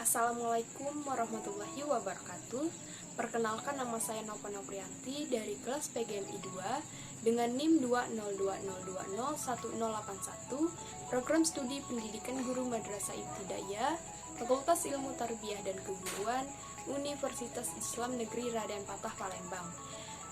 Assalamualaikum warahmatullahi wabarakatuh. Perkenalkan, nama saya Nova Noprianti dari kelas PGMI 2 dengan NIM 20220201081, Program Studi Pendidikan Guru Madrasah Ibtidaiyah, Fakultas Ilmu Tarbiyah dan Keguruan, Universitas Islam Negeri Raden Patah Palembang.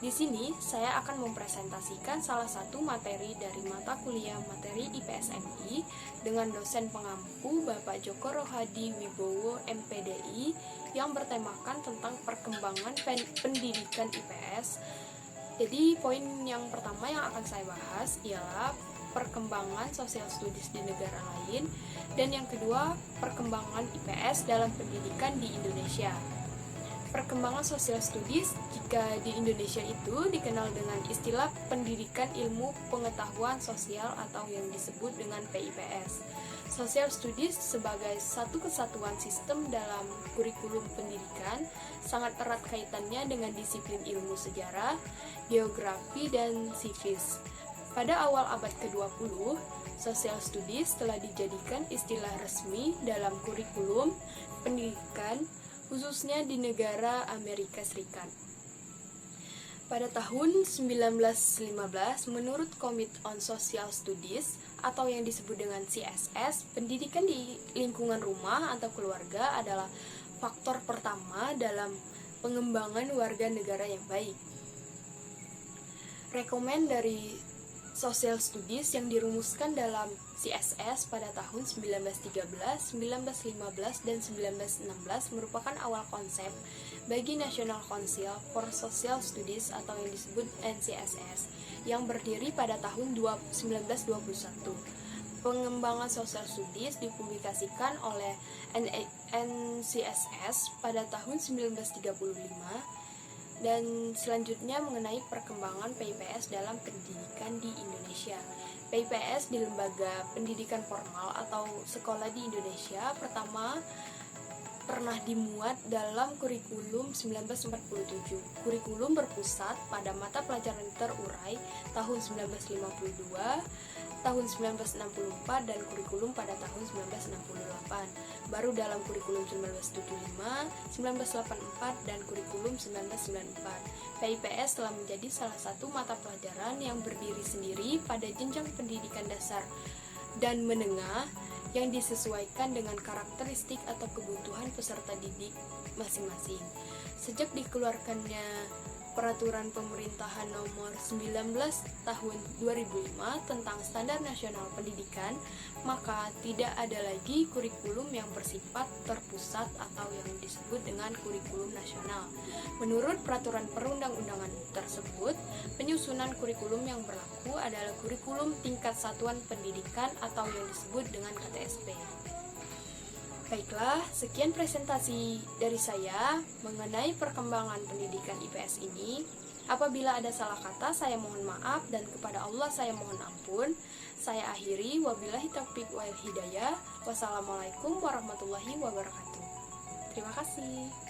Di sini saya akan mempresentasikan salah satu materi dari mata kuliah materi IPS MI dengan dosen pengampu Bapak Joko Rohadi Wibowo MPDI yang bertemakan tentang perkembangan pendidikan IPS. Jadi poin yang pertama yang akan saya bahas ialah perkembangan social studies di negara lain, dan yang kedua perkembangan IPS dalam pendidikan di Indonesia. Perkembangan social studies jika di Indonesia itu dikenal dengan istilah pendidikan ilmu pengetahuan sosial atau yang disebut dengan PIPS. Social studies sebagai satu kesatuan sistem dalam kurikulum pendidikan sangat erat kaitannya dengan disiplin ilmu sejarah, geografi, dan civis. Pada awal abad ke-20, social studies telah dijadikan istilah resmi dalam kurikulum pendidikan khususnya di negara Amerika Serikat. Pada tahun 1915, menurut Committee on Social Studies atau yang disebut dengan CSS, pendidikan di lingkungan rumah atau keluarga adalah faktor pertama dalam pengembangan warga negara yang baik. Rekomen dari Social Studies yang dirumuskan dalam CSS pada tahun 1913, 1915, dan 1916 merupakan awal konsep bagi National Council for Social Studies atau yang disebut NCSS yang berdiri pada tahun 1921. Pengembangan Social Studies dipublikasikan oleh NCSS pada tahun 1935 dan selanjutnya mengenai perkembangan PIPS dalam pendidikan di Indonesia. PIPS di lembaga pendidikan formal atau sekolah di Indonesia pertama pernah dimuat dalam kurikulum 1947. Kurikulum berpusat pada mata pelajaran terurai tahun 1952, tahun 1964, dan kurikulum pada tahun 1968. Baru dalam kurikulum 1975, 1984, dan kurikulum 1994. PIPS telah menjadi salah satu mata pelajaran yang berdiri sendiri pada jenjang pendidikan dasar dan menengah yang disesuaikan dengan karakteristik atau kebutuhan peserta didik masing-masing. Sejak dikeluarkannya Peraturan Pemerintahan Nomor 19 Tahun 2005 tentang Standar Nasional Pendidikan, maka tidak ada lagi kurikulum yang bersifat terpusat atau yang disebut dengan kurikulum nasional. Menurut peraturan perundang-undangan tersebut, penyusunan kurikulum yang berlaku adalah kurikulum tingkat satuan pendidikan atau yang disebut dengan KTSP. Baiklah, sekian presentasi dari saya mengenai perkembangan pendidikan IPS ini. Apabila ada salah kata, saya mohon maaf, dan kepada Allah saya mohon ampun. Saya akhiri, wabillahi taufiq wal hidayah. Wassalamualaikum warahmatullahi wabarakatuh. Terima kasih.